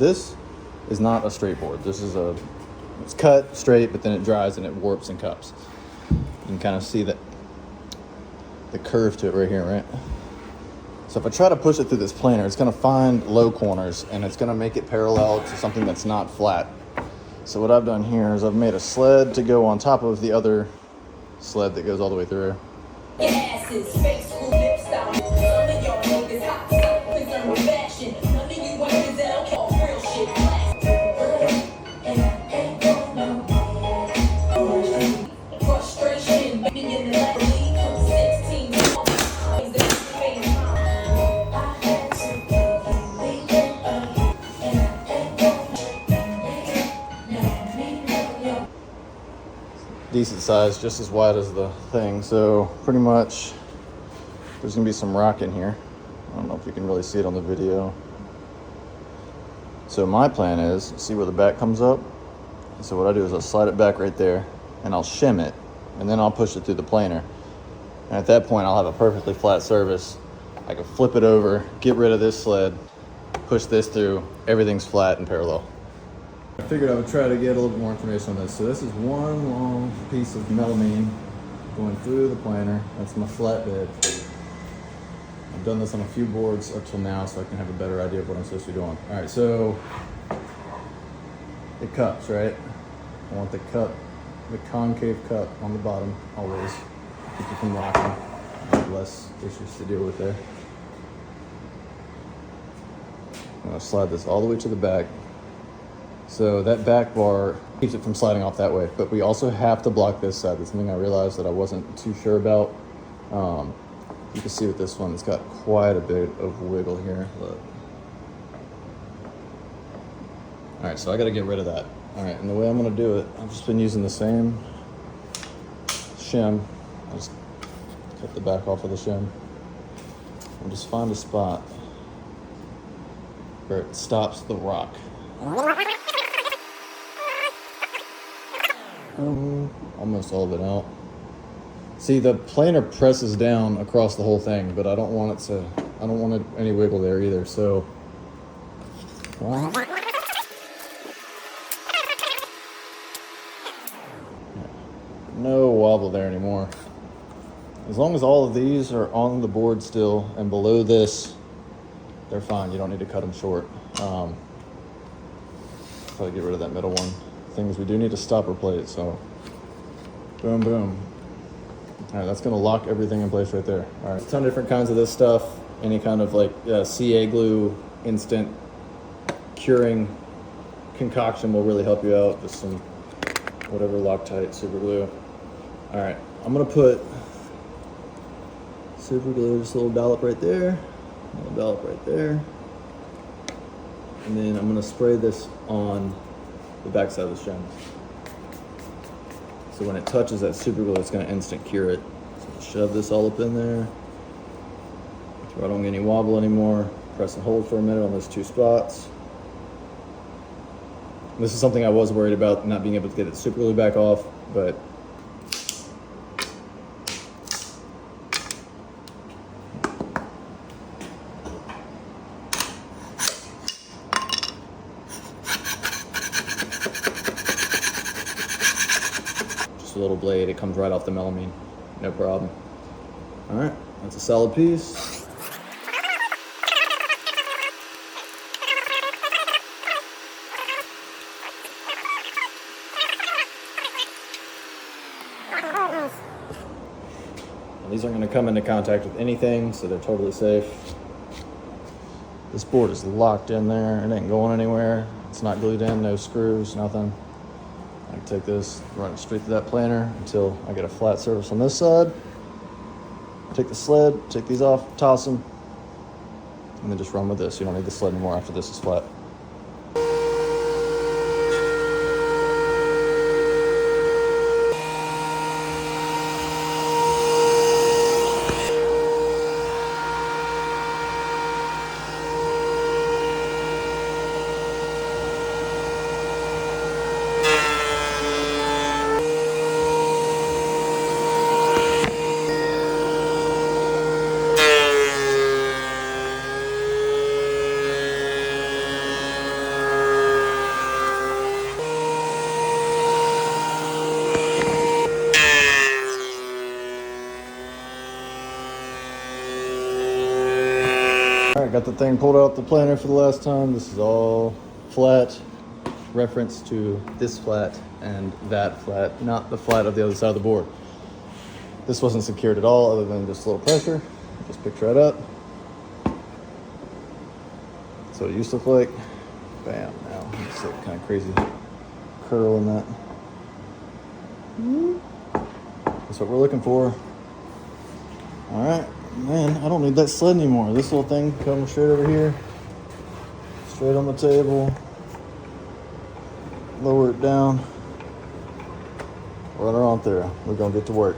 This is not a straight board. This is it's cut straight, but then it dries and it warps and cups. You can kind of see that the curve to it right here, right? So if I try to push it through this planer, it's gonna find low corners and it's gonna make it parallel to something that's not flat. So what I've done here is I've made a sled to go on top of the other sled that goes all the way through. Decent size, just as wide as the thing. So pretty much there's gonna be some rock in here. I don't know if you can really see it on the video. So my plan is, see where the back comes up? So what I do is I'll slide it back right there and I'll shim it and then I'll push it through the planer. And at that point I'll have a perfectly flat surface. I can flip it over, get rid of this sled, push this through, everything's flat and parallel. I figured I would try to get a little bit more information on this. So this is one long piece of melamine going through the planer. That's my flatbed. I've done this on a few boards up till now so I can have a better idea of what I'm supposed to be doing. All right, so the cups, right? I want the cup, the concave cup on the bottom always. Keep it from rocking. I have less issues to deal with there. I'm gonna slide this all the way to the back. So that back bar keeps it from sliding off that way, but we also have to block this side. That's something I realized that I wasn't too sure about. You can see with this one, it's got quite a bit of wiggle here. Look. All right, so I gotta get rid of that. All right, and the way I'm gonna do it, I've just been using the same shim. I'll just cut the back off of the shim. And just find a spot where it stops the rock. Almost all of it out. See, the planer presses down across the whole thing, but I don't want any wiggle there either, so. No wobble there anymore. As long as all of these are on the board still and below this, they're fine. You don't need to cut them short. Try to get rid of that middle one. Thing is, we do need a stopper plate, so boom, boom. All right, that's gonna lock everything in place right there. All right, a ton of different kinds of this stuff. Any kind of like CA glue, instant curing concoction will really help you out. Just some whatever Loctite super glue. All right, I'm gonna put super glue, just a little dollop right there, a little dollop right there. And then I'm gonna spray this on the back side of the shim. So when it touches that super glue, it's gonna instant cure it. So shove this all up in there. So I don't get any wobble anymore. Press and hold for a minute on those two spots. And this is something I was worried about, not being able to get the super glue back off, but a little blade, it comes right off the melamine, no problem. All right, that's a solid piece. And these aren't going to come into contact with anything, so they're totally safe. This board is locked in there, it ain't going anywhere. It's not glued in, no screws, nothing. I can take this, run it straight through that planer until I get a flat surface on this side. Take the sled, take these off, toss them, and then just run with this. You don't need the sled anymore after this is flat. right, got the thing pulled out the planer for the last time. This is all flat. Reference to this flat and that flat, not the flat of the other side of the board. This wasn't secured at all other than just a little pressure. Just picked right up. So it used to look like. Bam, now it's like kind of crazy curl in that. That's what we're looking for. All right, man, I don't need that sled anymore. This little thing comes straight over here, straight on the table. Lower it down, run her on through. We're gonna get to work.